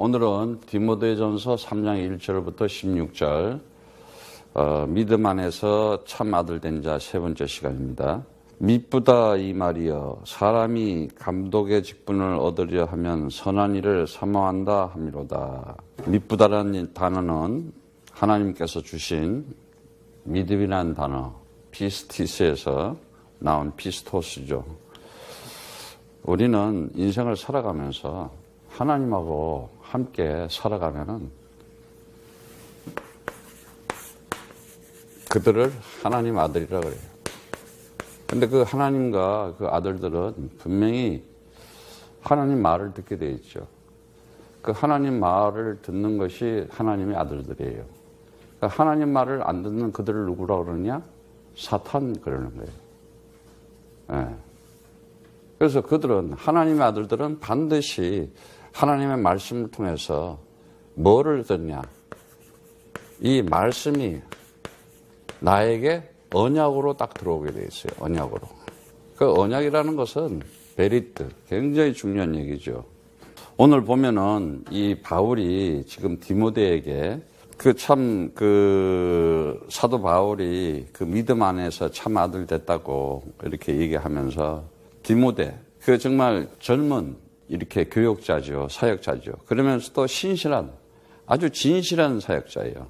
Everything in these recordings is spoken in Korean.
오늘은 디모데전서 3장 1절부터 16절 믿음 안에서 참 아들 된 자 세 번째 시간입니다. 미쁘다 이 말이여 사람이 감독의 직분을 얻으려 하면 선한 일을 사모한다 함이로다. 미쁘다라는 단어는 하나님께서 주신 믿음이라는 단어 피스티스에서 나온 피스토스죠. 우리는 인생을 살아가면서 하나님하고 함께 살아가면은 그들을 하나님 아들이라 그래요. 근데 그 하나님과 그 아들들은 분명히 하나님 말을 듣게 돼 있죠. 그 하나님 말을 듣는 것이 하나님의 아들들이에요. 그러니까 하나님 말을 안 듣는 그들을 누구라고 그러냐? 사탄 그러는 거예요. 네. 그래서 그들은 하나님의 아들들은 반드시 하나님의 말씀을 통해서 뭐를 듣냐? 이 말씀이 나에게 언약으로 딱 들어오게 돼 있어요. 언약으로. 그 언약이라는 것은 베리트, 굉장히 중요한 얘기죠. 오늘 보면은 이 바울이 지금 디모데에게 사도 바울이 그 믿음 안에서 참 아들 됐다고 이렇게 얘기하면서 디모데, 그 정말 젊은 이렇게 교역자죠. 사역자죠. 그러면서도 신실한, 아주 진실한 사역자예요.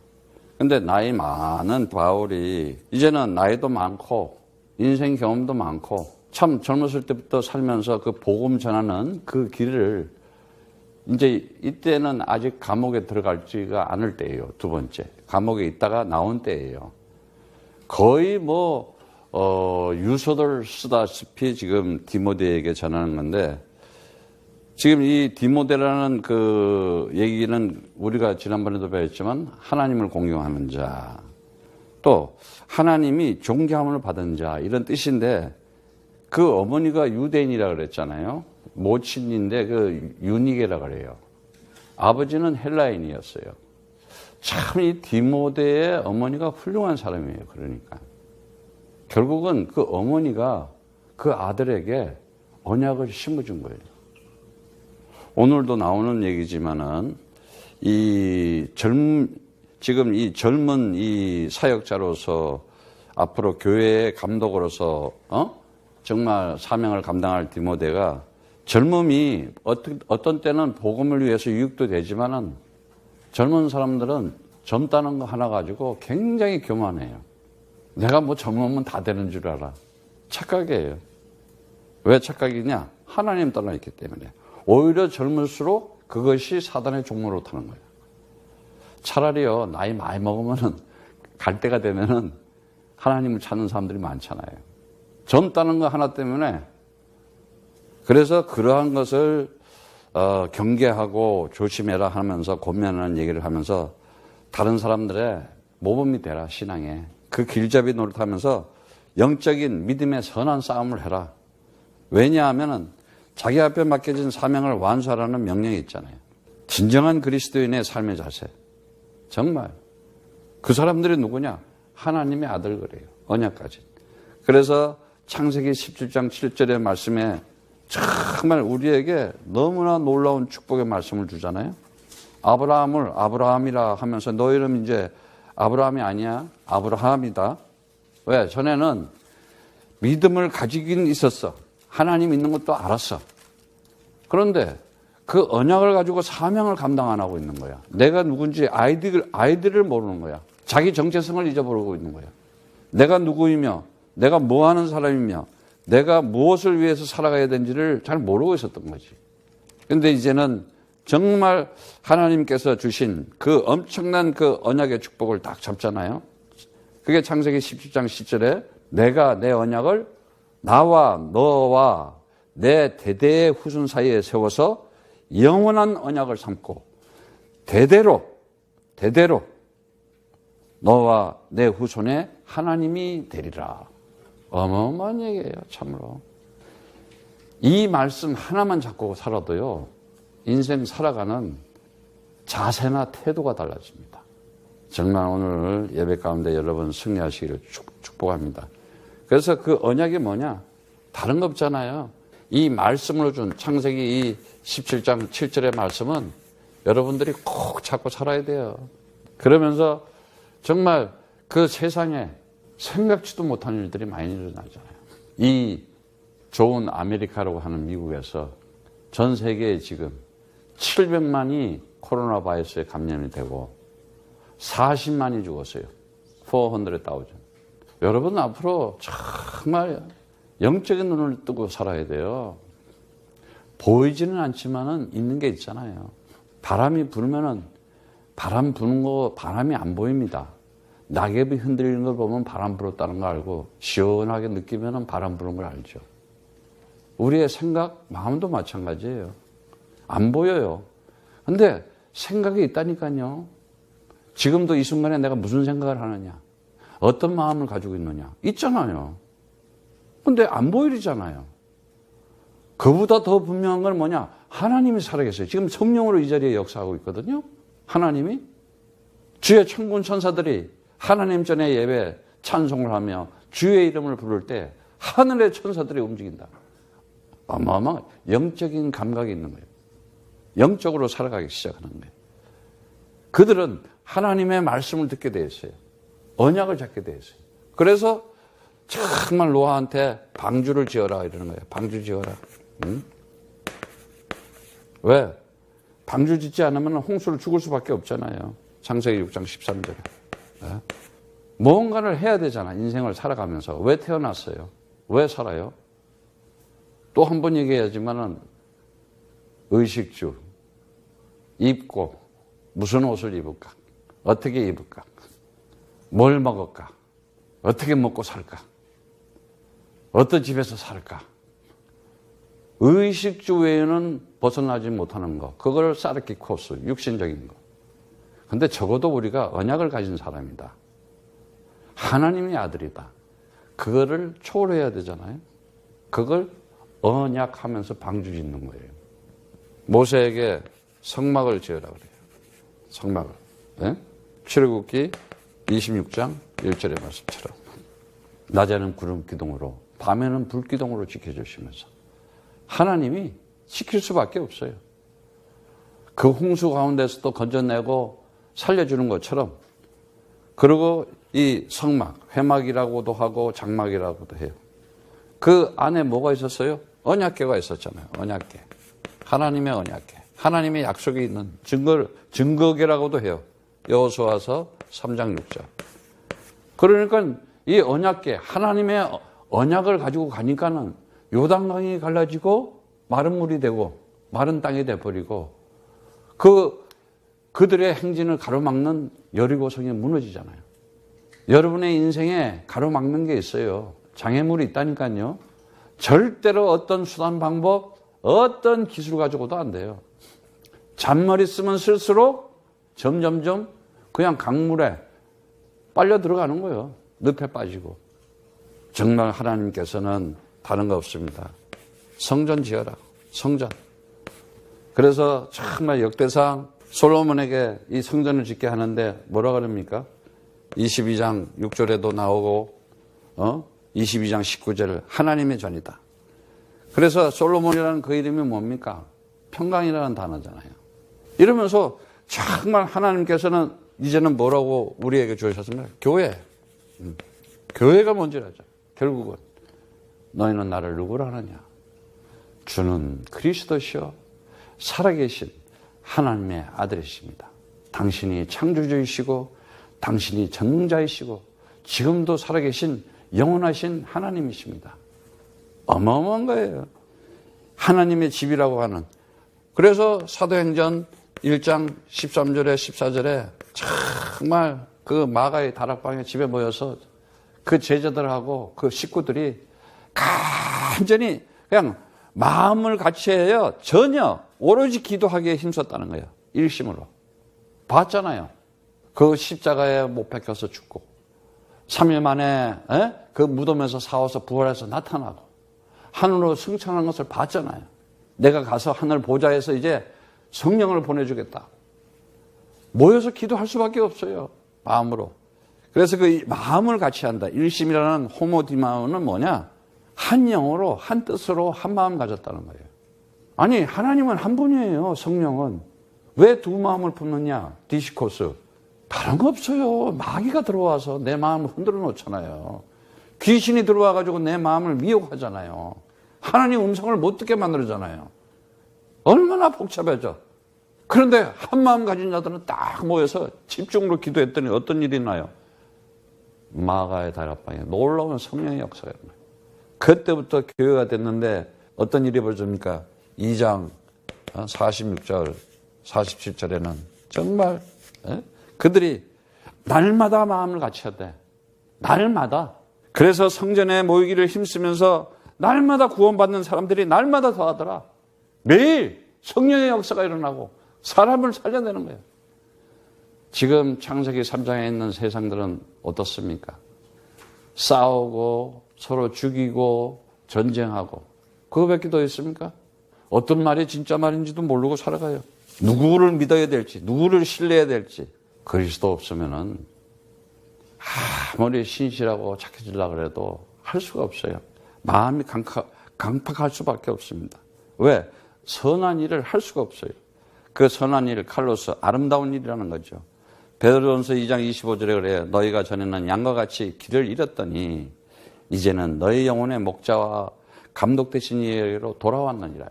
근데 나이 많은 바울이 이제는 나이도 많고 인생 경험도 많고 참 젊었을 때부터 살면서 그 복음 전하는 그 길을 이제 이때는 아직 감옥에 들어갈지가 않을 때예요. 두 번째. 감옥에 있다가 나온 때예요. 거의 유서를 쓰다시피 지금 디모데에게 전하는 건데 지금 이 디모데라는 그 얘기는 우리가 지난번에도 배웠지만 하나님을 공경하는 자, 또 하나님이 존경함을 받은 자 이런 뜻인데 그 어머니가 유대인이라 그랬잖아요. 모친인데 그 유니게라 그래요. 아버지는 헬라인이었어요. 참 이 디모데의 어머니가 훌륭한 사람이에요. 그러니까 결국은 그 어머니가 그 아들에게 언약을 심어준 거예요. 오늘도 나오는 얘기지만은 지금 이 젊은 이 사역자로서 앞으로 교회의 감독으로서 정말 사명을 감당할 디모데가 젊음이 어떤 때는 복음을 위해서 유익도 되지만은 젊은 사람들은 젊다는 거 하나 가지고 굉장히 교만해요. 내가 젊으면 다 되는 줄 알아. 착각이에요. 왜 착각이냐? 하나님 떠나 있기 때문에. 오히려 젊을수록 그것이 사단의 종로로 타는 거예요. 차라리요, 나이 많이 먹으면은, 갈 때가 되면은 하나님을 찾는 사람들이 많잖아요. 젊다는 거 하나 때문에. 그래서 그러한 것을, 경계하고 조심해라 하면서 고민하는 얘기를 하면서 다른 사람들의 모범이 되라, 신앙에. 그 길잡이 노릇하면서 영적인 믿음의 선한 싸움을 해라. 왜냐하면은 자기 앞에 맡겨진 사명을 완수하라는 명령이 있잖아요. 진정한 그리스도인의 삶의 자세. 정말. 그 사람들이 누구냐? 하나님의 아들 그래요. 언약까지. 그래서 창세기 17장 7절의 말씀에 정말 우리에게 너무나 놀라운 축복의 말씀을 주잖아요. 아브라함을 아브라함이라 하면서 너 이름 이제 아브라함이 아니야. 아브라함이다. 왜? 전에는 믿음을 가지긴 있었어. 하나님 있는 것도 알았어. 그런데 그 언약을 가지고 사명을 감당 안 하고 있는 거야. 내가 누군지 아이들을 모르는 거야. 자기 정체성을 잊어버리고 있는 거야. 내가 누구이며 내가 뭐 하는 사람이며 내가 무엇을 위해서 살아가야 되는지를 잘 모르고 있었던 거지. 그런데 이제는 정말 하나님께서 주신 그 엄청난 그 언약의 축복을 딱 잡잖아요. 그게 창세기 17장 10절에 내가 내 언약을 나와 너와 내 대대의 후손 사이에 세워서 영원한 언약을 삼고 대대로 너와 내 후손의 하나님이 되리라. 어마어마한 얘기예요. 참으로. 이 말씀 하나만 잡고 살아도요. 인생 살아가는 자세나 태도가 달라집니다. 정말 오늘 예배 가운데 여러분 승리하시기를 축복합니다. 그래서 그 언약이 뭐냐? 다른 거 없잖아요. 이 말씀으로 준 창세기 이 17장 7절의 말씀은 여러분들이 꼭 잡고 살아야 돼요. 그러면서 정말 그 세상에 생각지도 못한 일들이 많이 일어나잖아요. 이 좋은 아메리카라고 하는 미국에서 전 세계에 지금 700만이 코로나 바이러스에 감염이 되고 40만이 죽었어요. 400,000. 여러분 앞으로 정말 영적인 눈을 뜨고 살아야 돼요. 보이지는 않지만은 있는 게 있잖아요. 바람이 불면은 바람 부는 거 바람이 안 보입니다. 낙엽이 흔들리는 걸 보면 바람 불었다는 거 알고 시원하게 느끼면은 바람 부는 걸 알죠. 우리의 생각, 마음도 마찬가지예요. 안 보여요. 근데 생각이 있다니까요. 지금도 이 순간에 내가 무슨 생각을 하느냐, 어떤 마음을 가지고 있느냐, 있잖아요. 근데 안 보이잖아요. 그보다 더 분명한 건 뭐냐? 하나님이 살아계세요. 지금 성령으로 이 자리에 역사하고 있거든요. 하나님이 주의 천군 천사들이 하나님 전에 예배 찬송을 하며 주의 이름을 부를 때 하늘의 천사들이 움직인다. 어마어마한 영적인 감각이 있는 거예요. 영적으로 살아가기 시작하는 거예요. 그들은 하나님의 말씀을 듣게 돼 있어요. 언약을 잡게 돼 있어요. 그래서 정말 노아한테 방주를 지어라 이러는 거예요. 방주 지어라. 응? 왜? 방주 짓지 않으면 홍수를 죽을 수밖에 없잖아요. 창세기 6장 13절에. 네? 무언가를 해야 되잖아. 인생을 살아가면서. 왜 태어났어요? 왜 살아요? 또 한 번 얘기해야지만은 의식주, 입고, 무슨 옷을 입을까? 어떻게 입을까? 뭘 먹을까? 어떻게 먹고 살까? 어떤 집에서 살까? 의식주 외에는 벗어나지 못하는 거. 그걸 사르키 코스, 육신적인 거. 근데 적어도 우리가 언약을 가진 사람이다. 하나님의 아들이다. 그거를 초월해야 되잖아요. 그걸 언약하면서 방주 짓는 거예요. 모세에게 성막을 지으라 그래요. 성막을. 네? 출애굽기 26장 1절의 말씀처럼. 낮에는 구름 기둥으로, 밤에는 불 기둥으로 지켜주시면서 하나님이 지킬 수밖에 없어요. 그 홍수 가운데서도 건져내고 살려주는 것처럼. 그리고 이 성막, 회막이라고도 하고 장막이라고도 해요. 그 안에 뭐가 있었어요? 언약궤가 있었잖아요. 언약궤. 하나님의 언약궤. 하나님의 약속이 있는 증거궤라고도 해요. 여호수아서 3장 6절. 그러니까 이 언약궤, 하나님의 언약을 가지고 가니까는 요단강이 갈라지고 마른 물이 되고 마른 땅이 돼버리고 그들의 행진을 가로막는 여리고성이 무너지잖아요. 여러분의 인생에 가로막는 게 있어요. 장애물이 있다니까요. 절대로 어떤 수단 방법, 어떤 기술 가지고도 안 돼요. 잔머리 쓰면 쓸수록 점점점 그냥 강물에 빨려 들어가는 거예요. 늪에 빠지고. 정말 하나님께서는 다른 거 없습니다. 성전 지어라. 성전. 그래서 정말 역대상 솔로몬에게 이 성전을 짓게 하는데 뭐라 그럽니까? 22장 6절에도 나오고 22장 19절 하나님의 전이다. 그래서 솔로몬이라는 그 이름이 뭡니까? 평강이라는 단어잖아요. 이러면서 정말 하나님께서는 이제는 뭐라고 우리에게 주셨습니까? 교회. 교회가 뭔지라죠. 결국은 너희는 나를 누구라 하느냐? 주는 그리스도시요 살아계신 하나님의 아들이십니다. 당신이 창조주이시고 당신이 전능자이시고 지금도 살아계신 영원하신 하나님이십니다. 어마어마한 거예요. 하나님의 집이라고 하는. 그래서 사도행전 1장 13절에 14절에 정말 그 마가의 다락방에 집에 모여서 그 제자들하고 그 식구들이 간절히 그냥 마음을 같이 해요. 전혀 오로지 기도하기에 힘썼다는 거예요. 일심으로. 봤잖아요. 그 십자가에 못 박혀서 죽고 3일 만에 그 무덤에서 사와서 부활해서 나타나고 하늘로 승천한 것을 봤잖아요. 내가 가서 하늘 보좌에서 이제 성령을 보내주겠다. 모여서 기도할 수밖에 없어요. 마음으로. 그래서 그 마음을 같이 한다. 일심이라는 호모디마오는 뭐냐? 한 영으로 한 뜻으로 한 마음 가졌다는 거예요. 아니 하나님은 한 분이에요. 성령은. 왜 두 마음을 품느냐? 디시코스. 다른 거 없어요. 마귀가 들어와서 내 마음을 흔들어 놓잖아요. 귀신이 들어와가지고 내 마음을 미혹하잖아요. 하나님 음성을 못 듣게 만들잖아요. 얼마나 복잡해져. 그런데 한 마음 가진 자들은 딱 모여서 집중으로 기도했더니 어떤 일이 나요? 마가의 다락방에 놀라운 성령의 역사가 일어나요. 그때부터 교회가 됐는데 어떤 일이 벌어집니까? 2장 46절 47절에는 정말 그들이 날마다 마음을 같이해야 돼. 날마다. 그래서 성전에 모이기를 힘쓰면서 날마다 구원받는 사람들이 날마다 더하더라. 매일 성령의 역사가 일어나고 사람을 살려내는 거예요. 지금 창세기 3장에 있는 세상들은 어떻습니까? 싸우고 서로 죽이고 전쟁하고 그거밖에 더 있습니까? 어떤 말이 진짜 말인지도 모르고 살아가요. 누구를 믿어야 될지 누구를 신뢰해야 될지 그리스도 없으면은 아무리 신실하고 착해지려고 해도 할 수가 없어요. 마음이 강팍할 수밖에 없습니다. 왜? 선한 일을 할 수가 없어요. 그 선한 일, 칼로스, 아름다운 일이라는 거죠. 베드로전서 2장 25절에 그래요. 너희가 전에는 양과 같이 길을 잃었더니 이제는 너희 영혼의 목자와 감독 되신 이에게로 돌아왔느니라.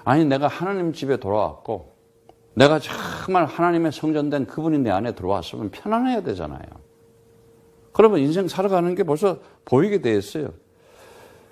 아니 내가 하나님 집에 돌아왔고 내가 정말 하나님의 성전된 그분이 내 안에 들어왔으면 편안해야 되잖아요. 그러면 인생 살아가는 게 벌써 보이게 돼 있어요.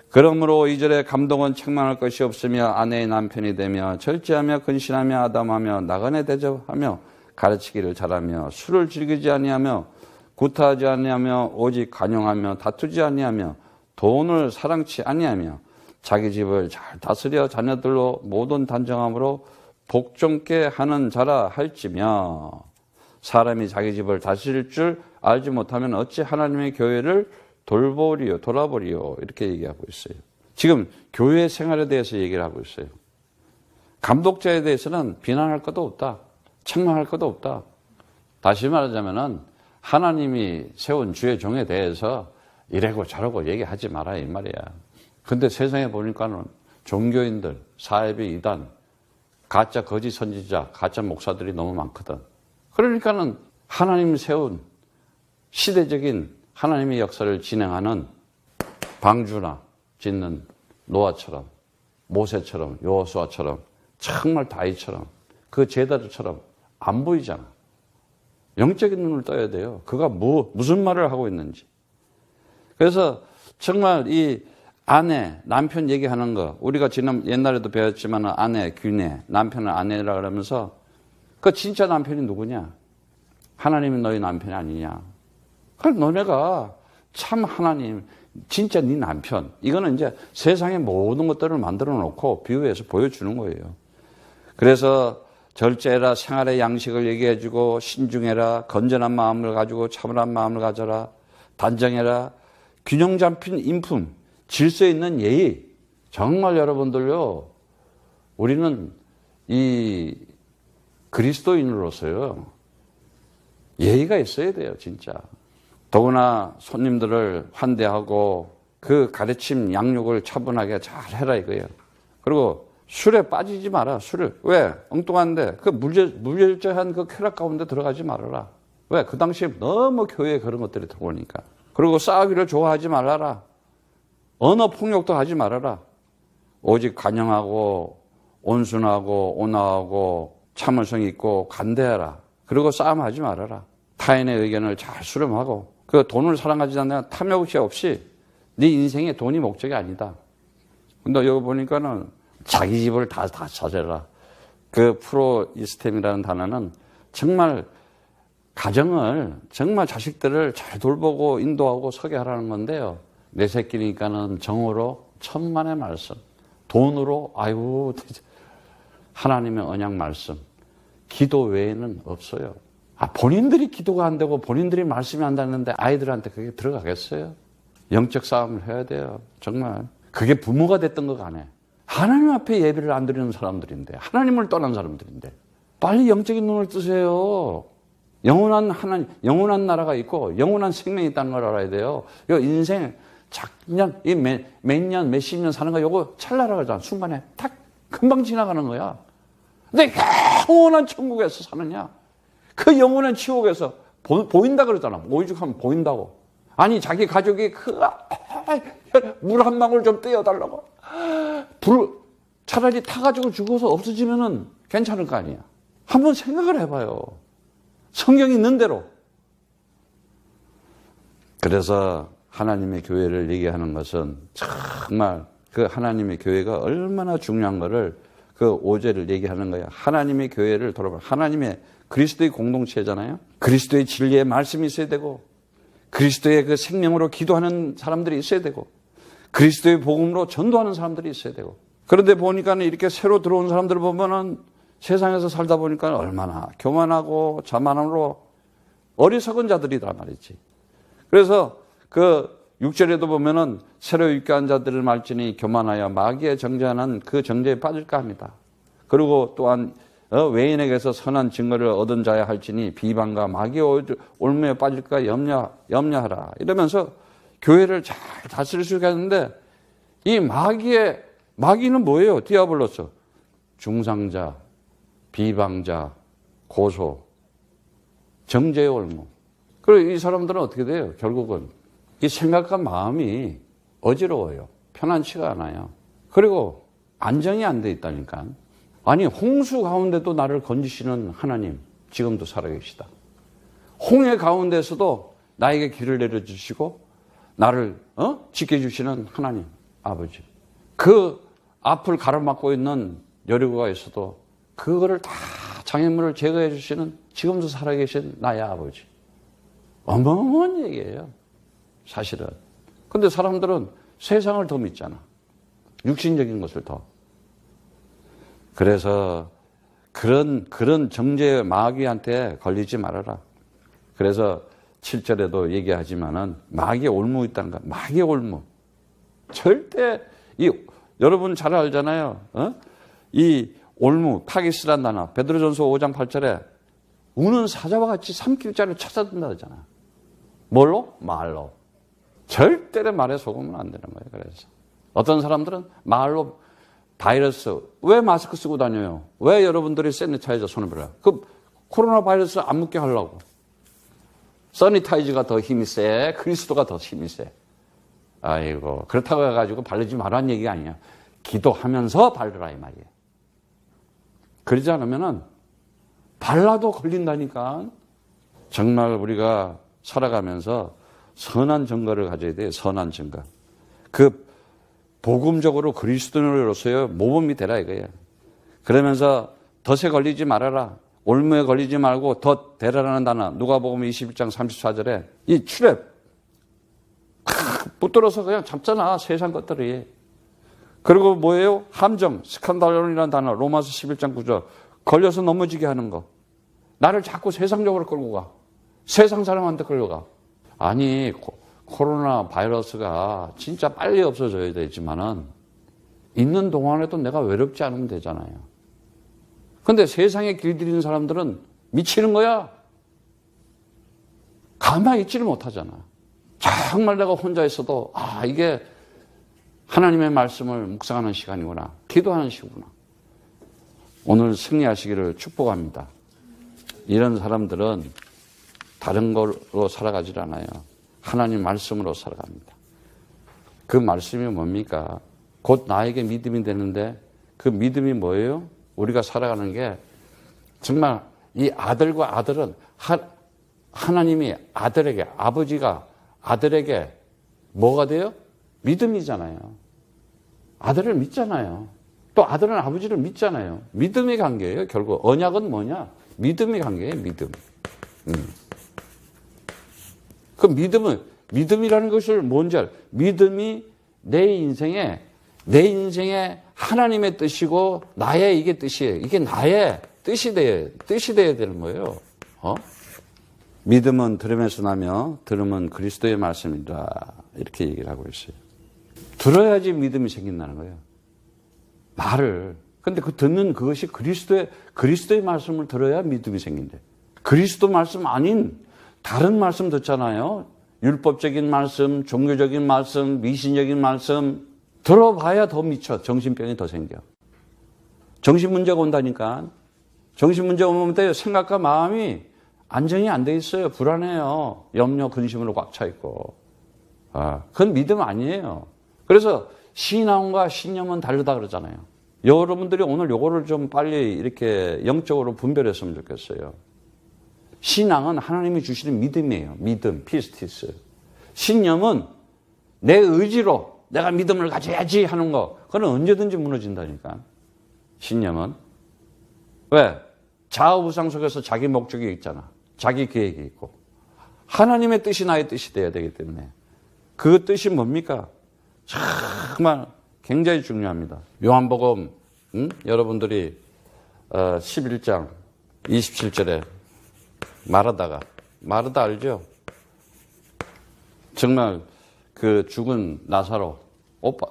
그러므로 2절에 감독은 책망할 것이 없으며 아내의 남편이 되며 절제하며 근신하며 아담하며 나그네 대접하며 가르치기를 잘하며 술을 즐기지 아니하며 구타하지 아니하며 오직 간용하며 다투지 아니하며 돈을 사랑치 아니하며 자기 집을 잘 다스려 자녀들로 모든 단정함으로 복종케 하는 자라 할지며 사람이 자기 집을 다스릴 줄 알지 못하면 어찌 하나님의 교회를 돌아보리요 이렇게 얘기하고 있어요. 지금 교회 생활에 대해서 얘기를 하고 있어요. 감독자에 대해서는 비난할 것도 없다. 책망할 것도 없다. 다시 말하자면은 하나님이 세운 주의 종에 대해서 이래고 저래고 얘기하지 마라 이 말이야. 근데 세상에 보니까는 종교인들, 사회비 이단, 가짜 거짓 선지자, 가짜 목사들이 너무 많거든. 그러니까는 하나님이 세운 시대적인 하나님의 역사를 진행하는 방주나 짓는 노아처럼 모세처럼 여호수아처럼 정말 다윗처럼 그 제자들처럼 안 보이잖아. 영적인 눈을 떠야 돼요. 그가 무슨 말을 하고 있는지. 그래서 정말 이 아내, 남편 얘기하는 거 우리가 옛날에도 배웠지만 아내, 귀내, 남편은 아내라 그러면서 그 진짜 남편이 누구냐? 하나님이 너희 남편이 아니냐? 그럼 너네가 참 하나님, 진짜 네 남편. 이거는 이제 세상의 모든 것들을 만들어 놓고 비유해서 보여주는 거예요. 그래서 절제해라, 생활의 양식을 얘기해 주고 신중해라, 건전한 마음을 가지고 차분한 마음을 가져라, 단정해라, 균형 잡힌 인품, 질서 있는 예의. 정말 여러분들요, 우리는 이 그리스도인으로서요, 예의가 있어야 돼요, 진짜. 더구나 손님들을 환대하고 그 가르침 양육을 차분하게 잘 해라 이거예요. 그리고 술에 빠지지 마라. 술을. 왜? 엉뚱한데 그 무절제한 그 쾌락 가운데 들어가지 말아라. 왜? 그 당시에 너무 교회에 그런 것들이 들어오니까. 그리고 싸우기를 좋아하지 말아라. 언어 폭력도 하지 말아라. 오직 간영하고 온순하고 온화하고 참을성 있고 관대하라. 그리고 싸움하지 말아라. 타인의 의견을 잘 수렴하고 그 돈을 사랑하지 않는 탐욕이 없이 네 인생에 돈이 목적이 아니다. 근데 여기 보니까는 자기 집을 다 찾아라. 그 프로이스템이라는 단어는 정말 가정을 정말 자식들을 잘 돌보고 인도하고 서게 하라는 건데요. 내 새끼니까는 정으로 천만의 말씀, 돈으로 아이고 하나님의 언약 말씀, 기도 외에는 없어요. 본인들이 기도가 안 되고 본인들이 말씀이 안 닿는데 아이들한테 그게 들어가겠어요? 영적 싸움을 해야 돼요. 정말. 그게 부모가 됐던 거 간에. 하나님 앞에 예배를 안 드리는 사람들인데, 하나님을 떠난 사람들인데, 빨리 영적인 눈을 뜨세요. 영원한 하나님, 영원한 나라가 있고, 영원한 생명이 있다는 걸 알아야 돼요. 이 인생, 작년, 몇 년, 몇십 년 사는 거, 요거 찰나라고 하잖아. 순간에 탁, 금방 지나가는 거야. 근데 영원한 천국에서 사느냐? 그 영원한 지옥에서 보인다 그러잖아. 오죽하면 보인다고. 아니 자기 가족이 물 한 방울 좀 떼어달라고. 불 차라리 타가지고 죽어서 없어지면은 괜찮을 거 아니야. 한번 생각을 해봐요. 성경이 있는 대로. 그래서 하나님의 교회를 얘기하는 것은 정말 그 하나님의 교회가 얼마나 중요한 거를 그 5절을 얘기하는 거야. 하나님의 교회를 돌아봐. 하나님의 그리스도의 공동체잖아요. 그리스도의 진리의 말씀이 있어야 되고, 그리스도의 그 생명으로 기도하는 사람들이 있어야 되고, 그리스도의 복음으로 전도하는 사람들이 있어야 되고. 그런데 보니까 이렇게 새로 들어온 사람들을 보면은 세상에서 살다 보니까 얼마나 교만하고 자만으로 어리석은 자들이란 말이지. 그래서 그 6절에도 보면은 새로 입교한 자들을 말지니 교만하여 마귀의 정죄하는 그 정죄에 빠질까 합니다. 그리고 또한 외인에게서 선한 증거를 얻은 자야 할지니 비방과 마귀의 올무에 빠질까 염려하라. 이러면서 교회를 잘 다스릴 수 있겠는데, 이 마귀는 뭐예요? 디아블로스. 중상자, 비방자, 고소, 정죄의 올무. 그리고 이 사람들은 어떻게 돼요? 결국은 이 생각과 마음이 어지러워요. 편안치가 않아요. 그리고 안정이 안 돼 있다니까. 아니 홍수 가운데도 나를 건지시는 하나님 지금도 살아계시다. 홍해 가운데서도 나에게 길을 내려주시고 나를 지켜주시는 하나님 아버지. 그 앞을 가로막고 있는 여리고가 있어도 그거를 다 장애물을 제거해 주시는 지금도 살아계신 나의 아버지. 어마어마한 얘기예요 사실은. 근데 사람들은 세상을 더 믿잖아. 육신적인 것을 더. 그래서 그런 정죄 마귀한테 걸리지 말아라. 그래서 7절에도 얘기하지만은 마귀의 올무 있다는 거. 마귀의 올무. 절대 여러분 잘 알잖아요. 이 올무, 타기스란 단어. 베드로전서 5장 8절에 우는 사자와 같이 삼킬 자를 찾아든다 하잖아. 뭘로? 말로. 절대로 말에 속으면 안 되는 거예요. 그래서 어떤 사람들은 말로 바이러스, 왜 마스크 쓰고 다녀요? 왜 여러분들이 세니타이저 손을 벌어요? 그 코로나 바이러스 안 묻게 하려고. 세니타이저가 더 힘이 세, 그리스도가 더 힘이 세. 아이고, 그렇다고 해가지고 바르지 말라는 얘기가 아니야. 기도하면서 바르라 이 말이에요. 그러지 않으면은 발라도 걸린다니까. 정말 우리가 살아가면서 선한 증거를 가져야 돼요. 선한 증거. 그 복음적으로 그리스도인으로서의 모범이 되라 이거예요. 그러면서 덫에 걸리지 말아라. 올무에 걸리지 말고 덫 되라라는 단어. 누가복음 21장 34절에 이 트랩 붙들어서 그냥 잡잖아. 세상 것들이. 그리고 뭐예요? 함정, 스칸달론이라는 단어. 로마서 11장 9절. 걸려서 넘어지게 하는 거. 나를 자꾸 세상적으로 끌고 가. 세상 사람한테 끌려가. 아니 코로나 바이러스가 진짜 빨리 없어져야 되지만은 있는 동안에도 내가 외롭지 않으면 되잖아요. 근데 세상에 길들이는 사람들은 미치는 거야. 가만히 있지를 못하잖아. 정말 내가 혼자 있어도 이게 하나님의 말씀을 묵상하는 시간이구나. 기도하는 시구나. 오늘 승리하시기를 축복합니다. 이런 사람들은 다른 걸로 살아가질 않아요. 하나님 말씀으로 살아갑니다. 그 말씀이 뭡니까? 곧 나에게 믿음이 되는데 그 믿음이 뭐예요? 우리가 살아가는 게 정말 이 아들과 아들은 하나님이 아들에게, 아버지가 아들에게 뭐가 돼요? 믿음이잖아요. 아들을 믿잖아요. 또 아들은 아버지를 믿잖아요. 믿음의 관계예요. 결국 언약은 뭐냐? 믿음의 관계예요. 믿음. 그 믿음이라는 것을 뭔지 알아요? 믿음이 내 인생에 하나님의 뜻이고 나의 이게 뜻이에요. 이게 나의 뜻이 돼야 되는 거예요. 믿음은 들음에서 나며 들음은 그리스도의 말씀이다. 이렇게 얘기를 하고 있어요. 들어야지 믿음이 생긴다는 거예요. 말을. 근데 그 듣는 그것이 그리스도의 말씀을 들어야 믿음이 생긴대. 그리스도 말씀 아닌 다른 말씀 듣잖아요. 율법적인 말씀, 종교적인 말씀, 미신적인 말씀 들어봐야 더 미쳐. 정신병이 더 생겨. 정신 문제가 온다니까. 정신 문제 오면 생각과 마음이 안정이 안 돼 있어요. 불안해요. 염려, 근심으로 꽉 차 있고. 그건 믿음 아니에요. 그래서 신앙과 신념은 다르다 그러잖아요. 여러분들이 오늘 요거를 좀 빨리 이렇게 영적으로 분별했으면 좋겠어요. 신앙은 하나님이 주시는 믿음이에요. 믿음, 피스티스. 신념은 내 의지로 내가 믿음을 가져야지 하는 거. 그건 언제든지 무너진다니까. 신념은. 왜? 좌우부상 속에서 자기 목적이 있잖아. 자기 계획이 있고. 하나님의 뜻이 나의 뜻이 돼야 되기 때문에. 그 뜻이 뭡니까? 정말 굉장히 중요합니다. 요한복음 여러분들이 11장 27절에 마르다 알죠? 정말 그 죽은 나사로 오빠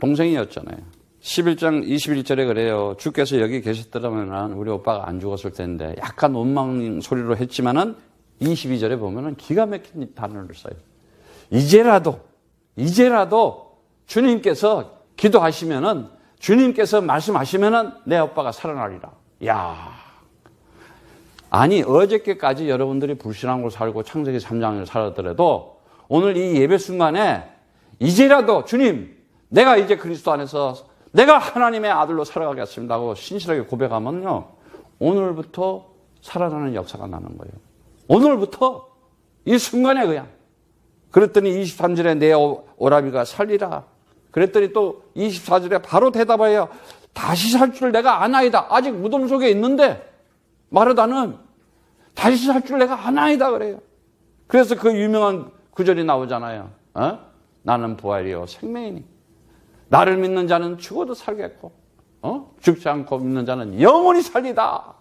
동생이었잖아요. 11장 21절에 그래요. 주께서 여기 계셨더라면 우리 오빠가 안 죽었을 텐데 약간 원망 소리로 했지만은 22절에 보면은 기가 막힌 단어를 써요. 이제라도 주님께서 기도하시면은 주님께서 말씀하시면은 내 오빠가 살아나리라. 야, 아니 어저께까지 여러분들이 불신앙으로 살고 창세기 3장을 살았더라도 오늘 이 예배 순간에 이제라도 주님, 내가 이제 그리스도 안에서 내가 하나님의 아들로 살아가겠습니다 하고 신실하게 고백하면요, 오늘부터 살아나는 역사가 나는 거예요. 오늘부터 이 순간에 그냥. 그랬더니 23절에 내 오라비가 살리라. 그랬더니 또 24절에 바로 대답하여 다시 살 줄 내가 아나이다. 아직 무덤 속에 있는데 마르다는 다시 살 줄 내가 아나이다 그래요. 그래서 그 유명한 구절이 나오잖아요. 나는 부활이요 생명이니 나를 믿는 자는 죽어도 살겠고 죽지 않고 믿는 자는 영원히 살리다.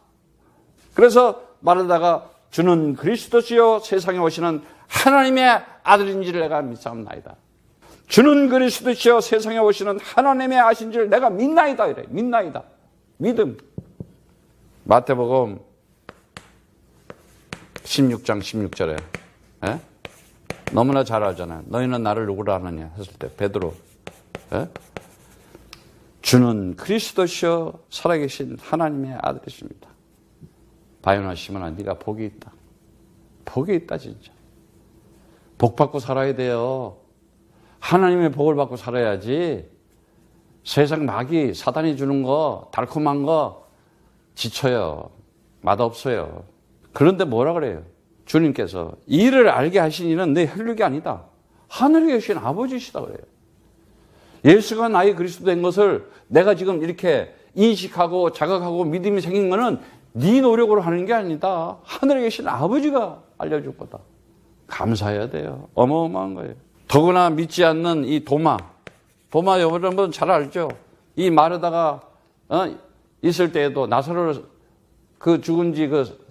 그래서 마르다가 주는 그리스도시요 세상에 오시는 하나님의 아들인지를 내가 믿사옵나이다. 주는 그리스도시요 세상에 오시는 하나님의 아신지를 내가 믿나이다 이래. 믿나이다. 믿음. 마태복음 16장 16절에 너무나 잘 알잖아요. 너희는 나를 누구라 하느냐 했을 때 베드로 주는 그리스도시요 살아계신 하나님의 아들이십니다. 바요나 시몬아 네가 복이 있다. 복이 있다 진짜. 복 받고 살아야 돼요. 하나님의 복을 받고 살아야지. 세상 마귀 사단이 주는 거 달콤한 거 지쳐요. 맛없어요. 그런데 뭐라 그래요? 주님께서 이를 알게 하신 이는 내 혈육이 아니다. 하늘에 계신 아버지시다 그래요. 예수가 나의 그리스도 된 것을 내가 지금 이렇게 인식하고 자각하고 믿음이 생긴 거는 네 노력으로 하는 게 아니다. 하늘에 계신 아버지가 알려줄 거다. 감사해야 돼요. 어마어마한 거예요. 더구나 믿지 않는 이 도마 여러분 잘 알죠? 이 마르다가 있을 때에도 나사로를 그 죽은 지 그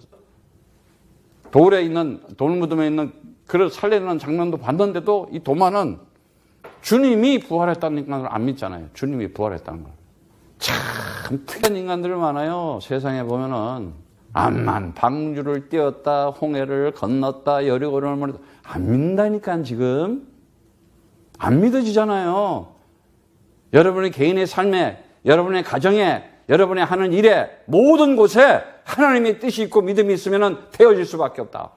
돌에 있는 돌무덤에 있는 그를 살리는 장면도 봤는데도 이 도마는 주님이 부활했다는 걸 안 믿잖아요. 주님이 부활했다는 걸. 참 특이한 인간들 많아요. 세상에 보면은 암만 방주를 띄었다, 홍해를 건넜다, 여리고를 안 믿는다니까 지금. 안 믿어지잖아요. 여러분의 개인의 삶에, 여러분의 가정에, 여러분의 하는 일에 모든 곳에 하나님의 뜻이 있고 믿음이 있으면 되어질 수밖에 없다.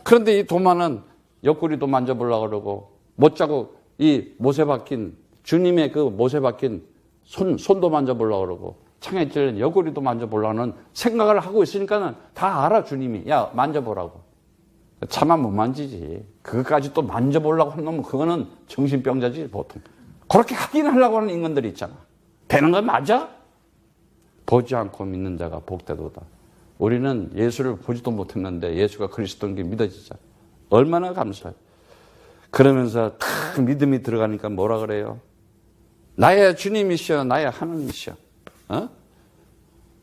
그런데 이 도마는 옆구리도 만져보려고 그러고 못자고 이 못에 박힌 주님의 그 못에 박힌 손도 만져보려고 그러고 창에 찔린 옆구리도 만져보려는 생각을 하고 있으니까는 다 알아 주님이. 야 만져보라고. 차마 못 만지지. 그것까지 또 만져보려고 하는 놈은 그거는 정신병자지 보통. 그렇게 하긴 하려고 하는 인간들이 있잖아. 되는 건 맞아? 보지 않고 믿는 자가 복되도다. 우리는 예수를 보지도 못했는데 예수가 그리스도인 게 믿어지잖아. 얼마나 감사해. 그러면서 탁 믿음이 들어가니까 뭐라 그래요? 나의 주님이시여 나의 하나님이시여.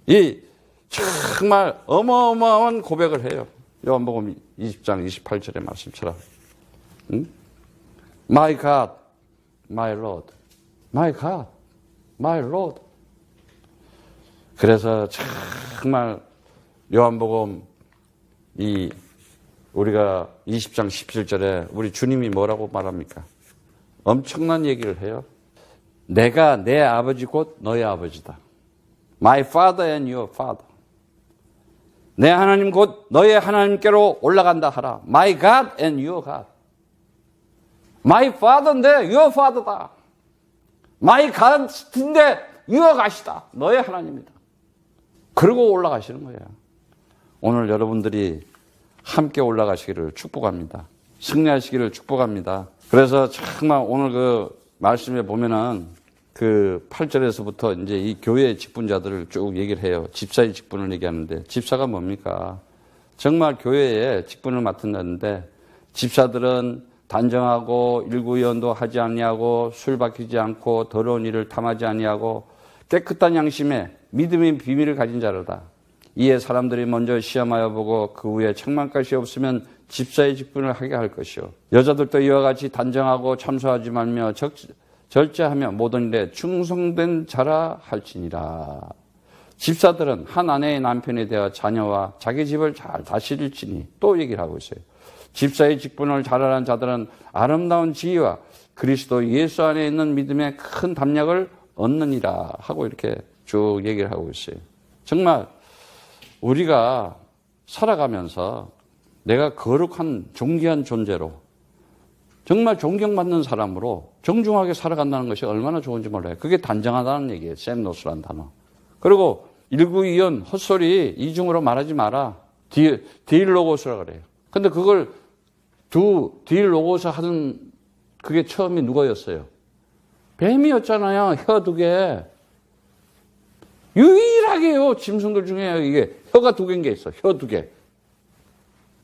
이 정말 어마어마한 고백을 해요. 요한복음 20장 28절의 말씀처럼. My God, my Lord. My God, my Lord. 그래서 정말 요한복음 우리가 20장 17절에 우리 주님이 뭐라고 말합니까? 엄청난 얘기를 해요. 내가 내 아버지 곧 너의 아버지다. My father and your father. 내 하나님 곧 너의 하나님께로 올라간다 하라. My God and your God. My Father인데 your Father다. My God인데 your God이다. 너의 하나님이다. 그러고 올라가시는 거예요. 오늘 여러분들이 함께 올라가시기를 축복합니다. 승리하시기를 축복합니다. 그래서 정말 오늘 그 말씀에 보면은 그 8절에서부터 이제 이 교회의 직분자들을 쭉 얘기를 해요. 집사의 직분을 얘기하는데, 집사가 뭡니까? 정말 교회에 직분을 맡은다는데, 집사들은 단정하고 일구의원도 하지 아니하고 술 박히지 않고 더러운 일을 탐하지 아니하고 깨끗한 양심에 믿음의 비밀을 가진 자로다. 이에 사람들이 먼저 시험하여 보고 그 후에 책망 것이 없으면 집사의 직분을 하게 할 것이요. 여자들도 이와 같이 단정하고 참소하지 말며 절제하며 모든 일에 충성된 자라 할지니라. 집사들은 한 아내의 남편에 대하여 자녀와 자기 집을 잘 다스릴지니, 또 얘기를 하고 있어요. 집사의 직분을 잘하는 자들은 아름다운 지위와 그리스도 예수 안에 있는 믿음의 큰 담력을 얻느니라 하고 이렇게 쭉 얘기를 하고 있어요. 정말 우리가 살아가면서 내가 거룩한 존귀한 존재로 정말 존경받는 사람으로 정중하게 살아간다는 것이 얼마나 좋은지 몰라요. 그게 단정하다는 얘기예요. 샘노스라는 단어. 그리고 일구이연 헛소리 이중으로 말하지 마라. 디일로고스라 그래요. 근데 그걸 디일로고스 하는 그게 처음이 누구였어요? 뱀이었잖아요. 혀 두 개. 유일하게요. 짐승들 중에 이게 혀가 두 개인 게 있어. 혀 두 개.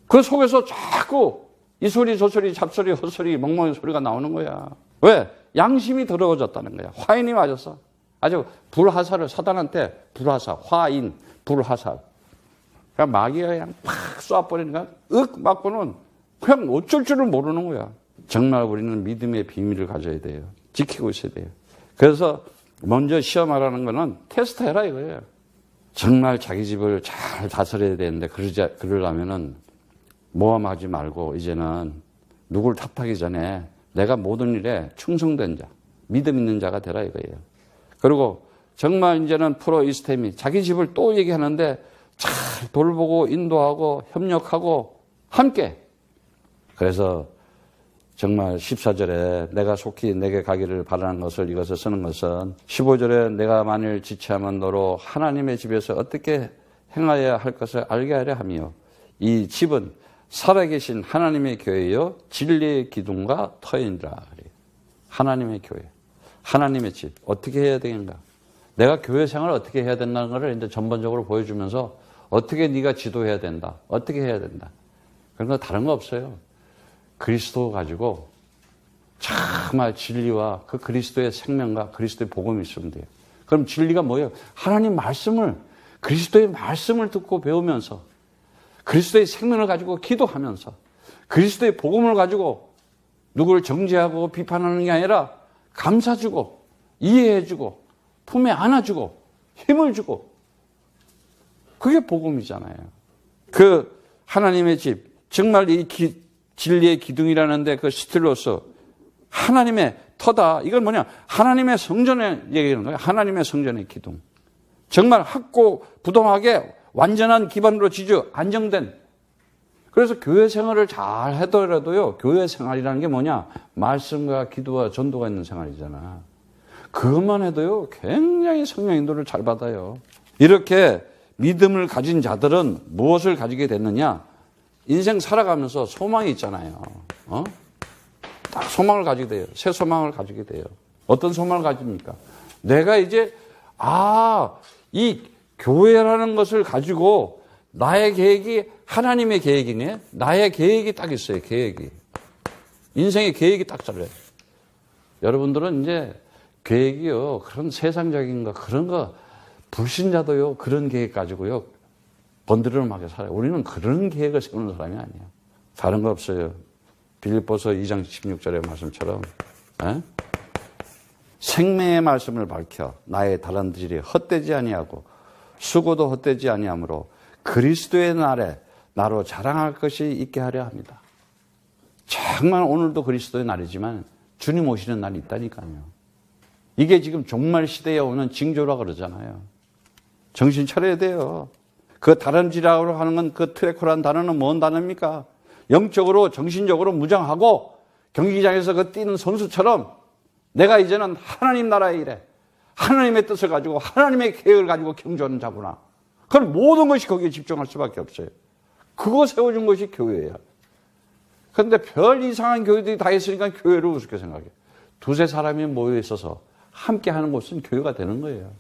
그 속에서 자꾸 이 소리 저 소리 잡소리 헛소리 멍멍이 소리가 나오는 거야. 왜? 양심이 더러워졌다는 거야. 화인이 맞았어. 아주 불화살을 사단한테 불화살, 화인, 불화살. 그러니까 마귀가 그냥 팍 쏴버리니까 윽 맞고는 그냥 어쩔 줄을 모르는 거야. 정말 우리는 믿음의 비밀을 가져야 돼요. 지키고 있어야 돼요. 그래서 먼저 시험하라는 거는 테스트해라 이거예요. 정말 자기 집을 잘 다스려야 되는데 그러려면은 모함하지 말고 이제는 누굴 탓하기 전에 내가 모든 일에 충성된 자, 믿음 있는 자가 되라 이거예요. 그리고 정말 이제는 프로 이스템이 자기 집을 또 얘기하는데 잘 돌보고 인도하고 협력하고 함께. 그래서 정말 14절에 내가 속히 내게 가기를 바라는 것을 이것을 쓰는 것은 15절에 내가 만일 지체하면 너로 하나님의 집에서 어떻게 행하여야 할 것을 알게 하려 하며 이 집은 살아계신 하나님의 교회요 진리의 기둥과 터이니라. 하나님의 교회, 하나님의 집 어떻게 해야 되는가? 내가 교회 생활을 어떻게 해야 된다는 것을 이제 전반적으로 보여주면서 어떻게 네가 지도해야 된다, 어떻게 해야 된다. 그런 거 다른 거 없어요. 그리스도 가지고 정말 진리와 그 그리스도의 생명과 그리스도의 복음이 있으면 돼요. 그럼 진리가 뭐예요? 하나님 말씀을, 그리스도의 말씀을 듣고 배우면서 그리스도의 생명을 가지고 기도하면서 그리스도의 복음을 가지고 누구를 정죄하고 비판하는 게 아니라 감싸주고 이해해주고 품에 안아주고 힘을 주고, 그게 복음이잖아요. 그 하나님의 집, 정말 이 진리의 기둥이라는데 그 스틸로스, 하나님의 터다. 이건 뭐냐? 하나님의 성전에 얘기하는 거예요. 하나님의 성전의 기둥. 정말 확고 부동하게 완전한 기반으로 지주 안정된. 그래서 교회 생활을 잘 하더라도요, 교회 생활이라는 게 뭐냐? 말씀과 기도와 전도가 있는 생활이잖아. 그것만 해도요, 굉장히 성령 인도를 잘 받아요. 이렇게 믿음을 가진 자들은 무엇을 가지게 됐느냐? 인생 살아가면서 소망이 있잖아요. 딱 소망을 가지게 돼요. 새 소망을 가지게 돼요. 어떤 소망을 가집니까? 내가 이제, 이 교회라는 것을 가지고 나의 계획이 하나님의 계획이네? 나의 계획이 딱 있어요, 계획이. 인생의 계획이 딱 잘려요. 여러분들은 이제 계획이요, 그런 세상적인 거, 그런 거, 불신자도요, 그런 계획 가지고요, 번드러름하게 살아요. 우리는 그런 계획을 세우는 사람이 아니에요. 다른 거 없어요. 빌립보서 2장 16절의 말씀처럼 생명의 말씀을 밝혀 나의 달란트질이 헛되지 아니하고 수고도 헛되지 아니하므로 그리스도의 날에 나로 자랑할 것이 있게 하려 합니다. 정말 오늘도 그리스도의 날이지만 주님 오시는 날이 있다니까요. 이게 지금 종말 시대에 오는 징조라 그러잖아요. 정신 차려야 돼요. 그 다름질이라고 하는 건 그 트래커라는 단어는 뭔 단어입니까? 영적으로 정신적으로 무장하고 경기장에서 그 뛰는 선수처럼 내가 이제는 하나님 나라의 일에 하나님의 뜻을 가지고 하나님의 계획을 가지고 경주하는 자구나. 그럼 모든 것이 거기에 집중할 수밖에 없어요. 그거 세워준 것이 교회야. 그런데 별 이상한 교회들이 다 있으니까 교회를 우습게 생각해. 두세 사람이 모여 있어서 함께 하는 곳은 교회가 되는 거예요.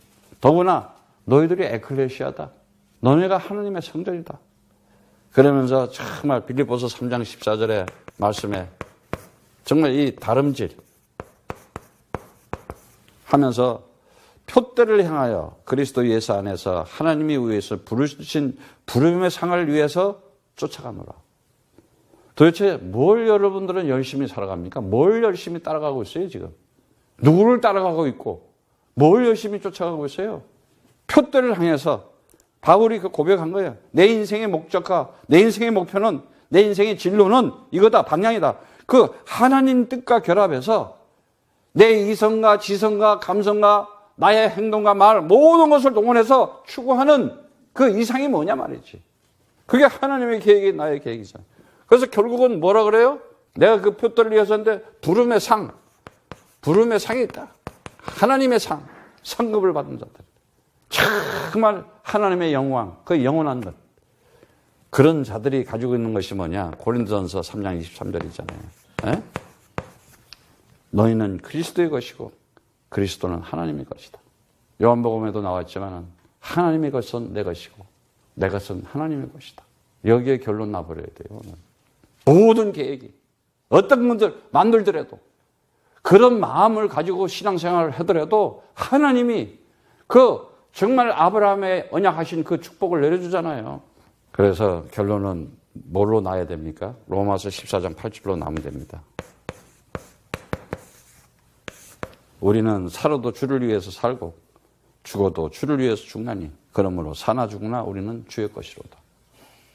더구나 너희들이 에클레시아다. 너네가 하나님의 성전이다. 그러면서 정말 빌립보서 3장 14절의 말씀에 정말 이 다름질 하면서 표대를 향하여 그리스도 예수 안에서 하나님이 위해서 부르신 부름의 상을 위해서 쫓아가노라. 도대체 뭘 여러분들은 열심히 살아갑니까? 뭘 열심히 따라가고 있어요 지금? 누구를 따라가고 있고 뭘 열심히 쫓아가고 있어요? 표대를 향해서 바울이 그 고백한 거예요. 내 인생의 목적과 내 인생의 목표는 내 인생의 진로는 이거다. 방향이다. 그 하나님 뜻과 결합해서 내 이성과 지성과 감성과 나의 행동과 말 모든 것을 동원해서 추구하는 그 이상이 뭐냐 말이지. 그게 하나님의 계획이 나의 계획이잖아. 그래서 결국은 뭐라 그래요? 내가 그 표대를 위해서인데 부름의 상이 있다. 하나님의 상, 상급을 받은 자들. 정말 하나님의 영광, 그 영원한 것. 그런 자들이 가지고 있는 것이 뭐냐? 고린도전서 3장 23절이잖아요. 너희는 그리스도의 것이고 그리스도는 하나님의 것이다. 요한복음에도 나왔지만 하나님의 것은 내 것이고 내 것은 하나님의 것이다. 여기에 결론 나버려야 돼요. 모든 계획이 어떤 분들 만들더라도 그런 마음을 가지고 신앙생활을 하더라도 하나님이 그 정말 아브라함의 언약하신 그 축복을 내려주잖아요. 그래서 결론은 뭘로 나야 됩니까? 로마서 14장 8절로 나면 됩니다. 우리는 살아도 주를 위해서 살고 죽어도 주를 위해서 죽나니 그러므로 사나 죽나 우리는 주의 것이로다.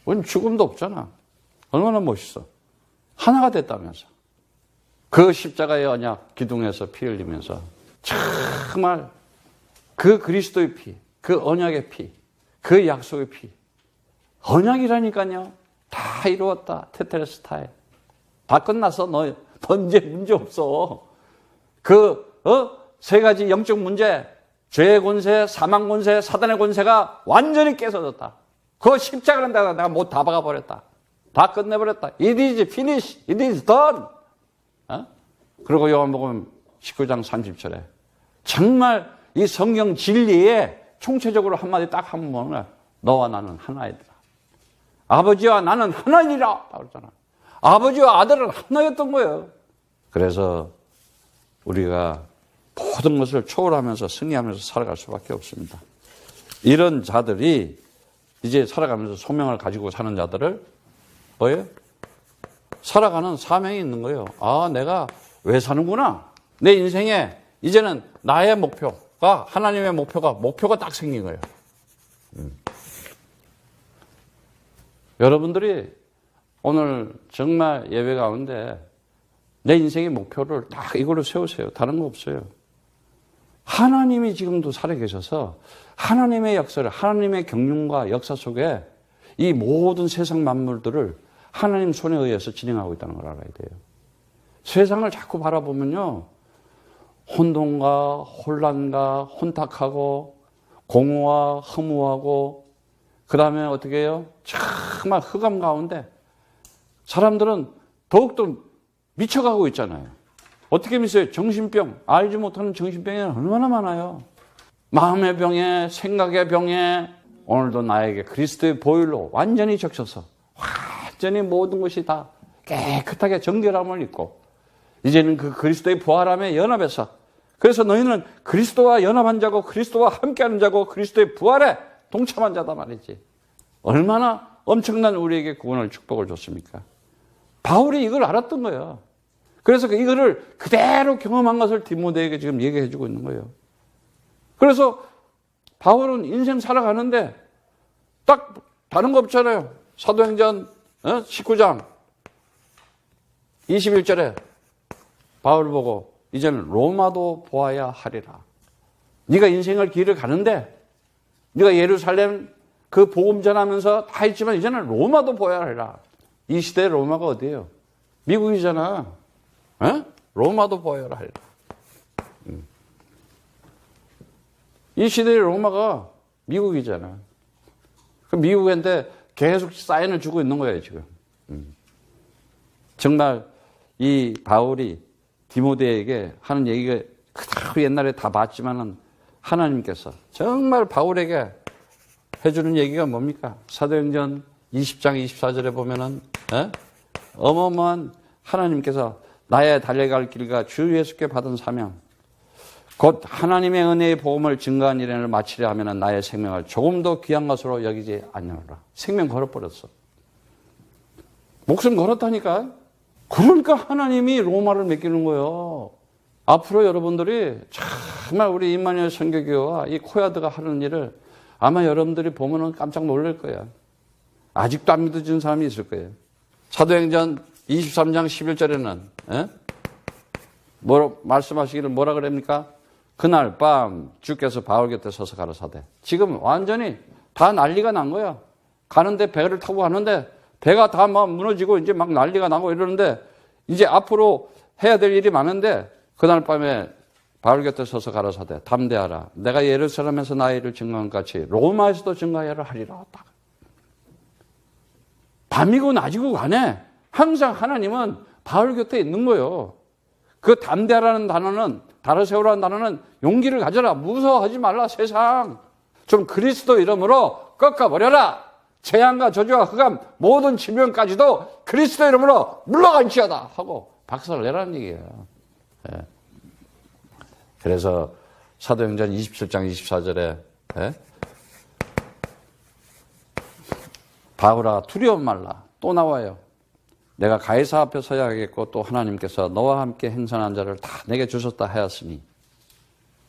우리는 죽음도 없잖아. 얼마나 멋있어. 하나가 됐다면서. 그 십자가의 언약 기둥에서 피 흘리면서 정말 그 그리스도의 피, 그 언약의 피, 그 약속의 피. 언약이라니까요. 다 이루었다. 테텔레스타에. 다 끝났어. 너 이제 문제 없어. 세 가지 영적 문제, 죄의 권세, 사망 권세, 사단의 권세가 완전히 깨서졌다. 그 십자가는 내가 못 다 박아버렸다. 다 끝내버렸다. It is finished. It is done. 그리고 요한복음 19장 30절에 정말 이 성경 진리에 총체적으로 한마디 딱 하면 뭐냐? 너와 나는 하나이다. 아버지와 나는 하나이니라. 그러잖아. 아버지와 아들은 하나였던 거예요. 그래서 우리가 모든 것을 초월하면서 승리하면서 살아갈 수밖에 없습니다. 이런 자들이 이제 살아가면서 소명을 가지고 사는 자들을 뭐예요? 살아가는 사명이 있는 거예요. 아, 내가 왜 사는구나. 내 인생에 이제는 나의 목표가 하나님의 목표가 딱 생긴 거예요. 여러분들이 오늘 정말 예배 가운데 내 인생의 목표를 딱 이걸로 세우세요. 다른 거 없어요. 하나님이 지금도 살아계셔서 하나님의 역사를, 하나님의 경륜과 역사 속에 이 모든 세상 만물들을 하나님 손에 의해서 진행하고 있다는 걸 알아야 돼요. 세상을 자꾸 바라보면요. 혼돈과 혼란과 혼탁하고 공허와 허무하고 그 다음에 어떻게 해요? 정말 흑암 가운데 사람들은 더욱더 미쳐가고 있잖아요. 어떻게 믿어요? 정신병, 알지 못하는 정신병이 얼마나 많아요. 마음의 병에, 생각의 병에 오늘도 나에게 그리스도의 보혈로 완전히 적셔서 완전히 모든 것이 다 깨끗하게 정결함을 입고 이제는 그 그리스도의 부활함에 연합해서 그래서 너희는 그리스도와 연합한 자고 그리스도와 함께하는 자고 그리스도의 부활에 동참한 자다 말이지. 얼마나 엄청난 우리에게 구원을 축복을 줬습니까? 바울이 이걸 알았던 거예요. 그래서 이거를 그대로 경험한 것을 디모데에게 지금 얘기해 주고 있는 거예요. 그래서 바울은 인생 살아가는데 딱 다른 거 없잖아요. 사도행전 19장 21절에 바울을 보고 이제는 로마도 보아야 하리라. 네가 인생을 길을 가는데 네가 예루살렘 그 복음 전하면서 다 했지만 이제는 로마도 보여야 해라. 이 시대의 로마가 어디예요? 미국이잖아. 에? 로마도 보여라 해라. 이 시대의 로마가 미국이잖아. 그 미국인데 계속 사인을 주고 있는 거예요, 지금. 정말 이 바울이 디모데에게 하는 얘기가 그대로 옛날에 다 봤지만은 하나님께서 정말 바울에게 해주는 얘기가 뭡니까? 사도행전 20장 24절에 보면은 어마어마한 하나님께서 나의 달려갈 길과 주 예수께 받은 사명 곧 하나님의 은혜의 복음을 증거한 일을 마치려 하면은 나의 생명을 조금도 귀한 것으로 여기지 않냐노라. 생명 걸어버렸어. 목숨 걸었다니까. 그러니까 하나님이 로마를 맡기는 거예요. 앞으로 여러분들이 정말 우리 임마누엘 선교교회와 이 코야드가 하는 일을 아마 여러분들이 보면은 깜짝 놀랄 거야. 아직도 안 믿어지는 사람이 있을 거예요. 사도행전 23장 11절에는 말씀하시기를 뭐라 그럽니까? 그날 밤 주께서 바울 곁에 서서 가라사대. 지금 완전히 다 난리가 난 거야. 가는데 배를 타고 가는데 배가 다 막 무너지고 이제 막 난리가 나고 이러는데 이제 앞으로 해야 될 일이 많은데 그날 밤에 바울 곁에 서서 가라사대 담대하라. 내가 예루살렘에서 나의 일을 증거한 같이 로마에서도 증거하여라 하리라. 밤이고 낮이고 간에 항상 하나님은 바울 곁에 있는 거예요. 그 담대하라는 단어는 다르세우라는 단어는 용기를 가져라. 무서워하지 말라. 세상 좀 그리스도 이름으로 꺾어버려라. 재앙과 저주와 흑암 모든 질병까지도 그리스도 이름으로 물러갈지어다 하고 박살을 내라는 얘기예요. 예. 그래서 사도행전 27장 24절에 바울아 두려움 말라. 또 나와요. 내가 가이사 앞에 서야 하겠고 또 하나님께서 너와 함께 행선한 자를 다 내게 주셨다 하였으니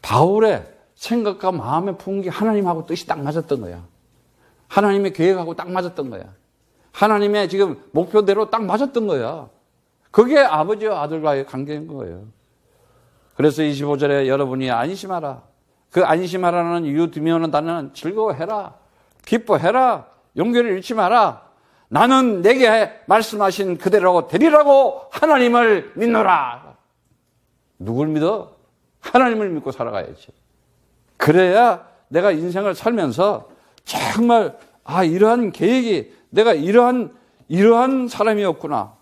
바울의 생각과 마음의 품기 하나님하고 뜻이 딱 맞았던 거야. 하나님의 계획하고 딱 맞았던 거야. 하나님의 지금 목표대로 딱 맞았던 거야. 그게 아버지와 아들과의 관계인 거예요. 그래서 25절에 여러분이 안심하라. 그 안심하라는 이유 뒤면은 단어는 즐거워해라. 기뻐해라. 용기를 잃지 마라. 나는 내게 말씀하신 그대로 되리라고 하나님을 믿노라. 누굴 믿어? 하나님을 믿고 살아가야지. 그래야 내가 인생을 살면서 정말 이러한 계획이 내가 이러한 사람이었구나.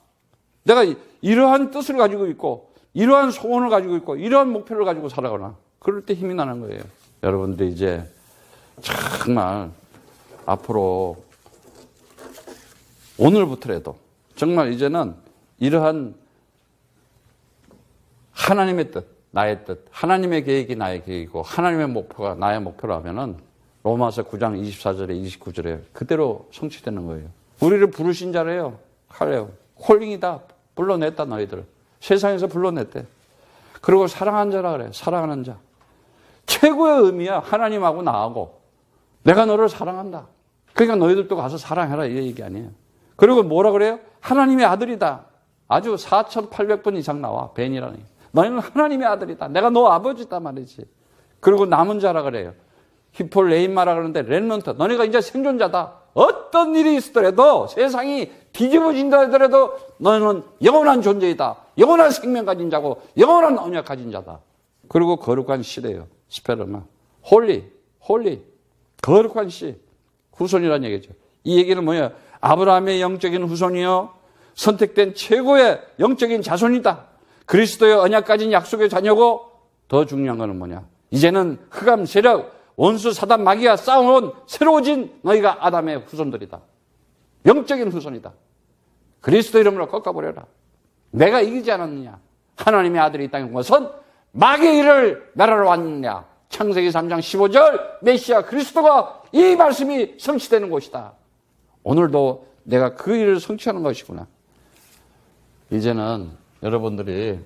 내가 이러한 뜻을 가지고 있고 이러한 소원을 가지고 있고 이러한 목표를 가지고 살아가나. 그럴 때 힘이 나는 거예요. 여러분들 이제 정말 앞으로 오늘부터라도 정말 이제는 이러한 하나님의 뜻, 나의 뜻, 하나님의 계획이 나의 계획이고 하나님의 목표가 나의 목표라면은 로마서 9장 24절에 29절에 그대로 성취되는 거예요. 우리를 부르신 자래요. 할래요. 콜링이다. 불러냈다 너희들. 세상에서 불러냈대. 그리고 사랑한 자라 그래. 사랑하는 자. 최고의 의미야. 하나님하고 나하고. 내가 너를 사랑한다. 그러니까 너희들도 가서 사랑해라 이 얘기 아니에요. 그리고 뭐라 그래요? 하나님의 아들이다. 아주 4,800번 이상 나와. 벤이라니. 너희는 하나님의 아들이다. 내가 너 아버지다 말이지. 그리고 남은 자라 그래요. 히폴 레인마라 그러는데 렘넌트. 너네가 이제 생존자다. 어떤 일이 있더라도 세상이 뒤집어진다 하더라도 너는 영원한 존재이다. 영원한 생명 가진 자고 영원한 언약 가진 자다. 그리고 거룩한 씨래요. 스페르마. 홀리. 거룩한 씨. 후손이라는 얘기죠. 이 얘기는 뭐예요? 아브라함의 영적인 후손이요. 선택된 최고의 영적인 자손이다. 그리스도의 언약 가진 약속의 자녀고 더 중요한 거는 뭐냐? 이제는 흑암 세력, 원수 사단 마귀가 싸워온 새로워진 너희가 아담의 후손들이다. 영적인 후손이다. 그리스도 이름으로 꺾어버려라. 내가 이기지 않았느냐? 하나님의 아들이 이 땅에 온 것은 마귀의 일을 멸하러 왔느냐? 창세기 3장 15절 메시아 그리스도가 이 말씀이 성취되는 곳이다. 오늘도 내가 그 일을 성취하는 것이구나. 이제는 여러분들이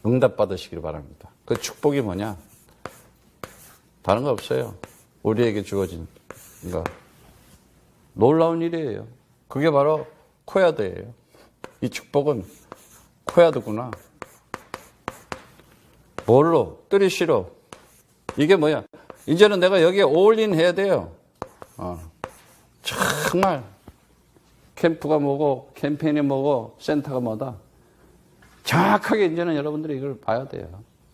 응답받으시길 바랍니다. 그 축복이 뭐냐? 다른 거 없어요. 우리에게 주어진 거. 놀라운 일이에요. 그게 바로 코야드예요. 이 축복은 코야드구나. 뭘로? 뜨리시로. 이게 뭐야? 이제는 내가 여기에 올인 해야 돼요. 정말 캠프가 뭐고 캠페인이 뭐고 센터가 뭐다. 정확하게 이제는 여러분들이 이걸 봐야 돼요.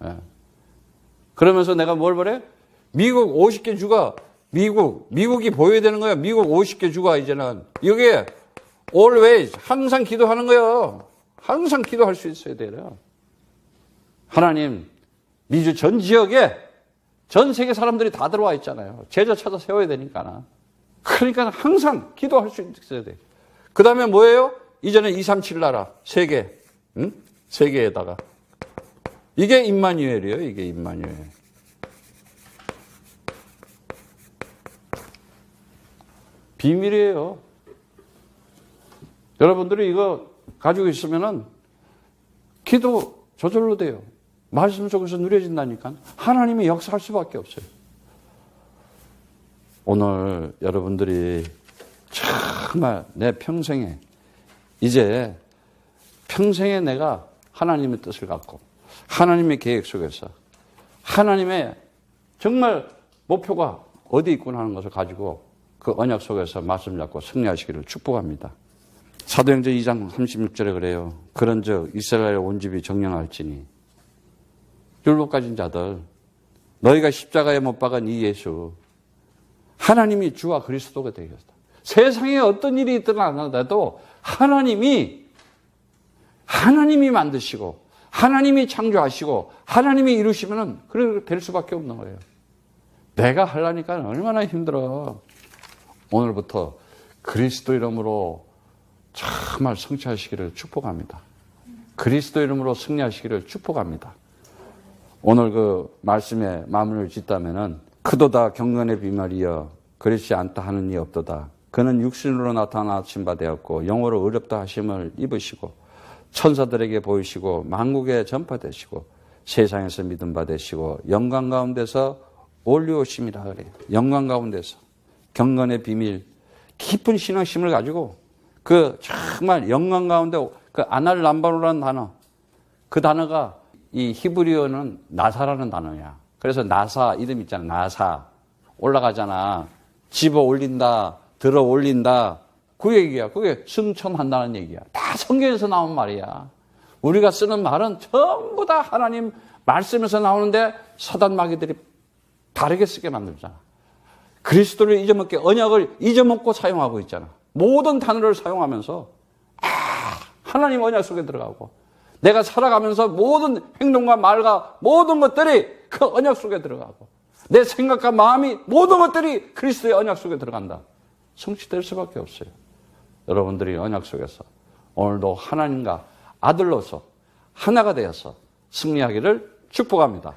예. 그러면서 내가 뭘 보래? 미국 50개 주가 미국이 보여야 되는 거야. 미국 50개 주가 이제는 여기에 always 항상 기도하는 거예요. 항상 기도할 수 있어야 돼요. 하나님 미주 전 지역에 전 세계 사람들이 다 들어와 있잖아요. 제자 찾아 세워야 되니까. 그러니까 항상 기도할 수 있어야 돼. 그 다음에 뭐예요? 이전에 237 나라 세계, 응? 세계에다가 이게 임마누엘이에요. 이게 임마누엘. 비밀이에요. 여러분들이 이거 가지고 있으면은 기도 저절로 돼요. 말씀 속에서 누려진다니까. 하나님이 역사할 수밖에 없어요. 오늘 여러분들이 정말 내 평생에 이제 평생에 내가 하나님의 뜻을 갖고 하나님의 계획 속에서 하나님의 정말 목표가 어디 있구나 하는 것을 가지고 그 언약 속에서 말씀 잡고 승리하시기를 축복합니다. 사도행전 2장 36절에 그래요. 그런즉 이스라엘 온 집이 정령할지니 율법 가진 자들 너희가 십자가에 못 박은 이 예수 하나님이 주와 그리스도가 되겠다. 세상에 어떤 일이 있더라도 하나님이 만드시고 하나님이 창조하시고 하나님이 이루시면 그렇게 될 수밖에 없는 거예요. 내가 하려니까 얼마나 힘들어. 오늘부터 그리스도 이름으로 정말 성취하시기를 축복합니다. 그리스도 이름으로 승리하시기를 축복합니다. 오늘 그 말씀에 마무리를 짓다면은 크도다 경건의 비말이여 그렇지 않다 하는 이 없도다. 그는 육신으로 나타나신 바 되었고 영어로 어렵다 하심을 입으시고 천사들에게 보이시고 만국에 전파되시고 세상에서 믿음 받으시고 영광 가운데서 올리오심이라 그래요. 영광 가운데서 경건의 비밀 깊은 신앙심을 가지고 그 정말 영광 가운데 그 아날람바노라는 단어 그 단어가 이 히브리어는 나사라는 단어야. 그래서 나사 이름 있잖아. 나사 올라가잖아. 집어 올린다. 들어 올린다. 그 얘기야. 그게 승천한다는 얘기야. 다 성경에서 나온 말이야. 우리가 쓰는 말은 전부 다 하나님 말씀에서 나오는데 사단 마귀들이 다르게 쓰게 만들잖아. 그리스도를 잊어먹게 언약을 잊어먹고 사용하고 있잖아. 모든 단어를 사용하면서 하나님 언약 속에 들어가고 내가 살아가면서 모든 행동과 말과 모든 것들이 그 언약 속에 들어가고 내 생각과 마음이 모든 것들이 그리스도의 언약 속에 들어간다. 성취될 수밖에 없어요. 여러분들이 언약 속에서 오늘도 하나님과 아들로서 하나가 되어서 승리하기를 축복합니다.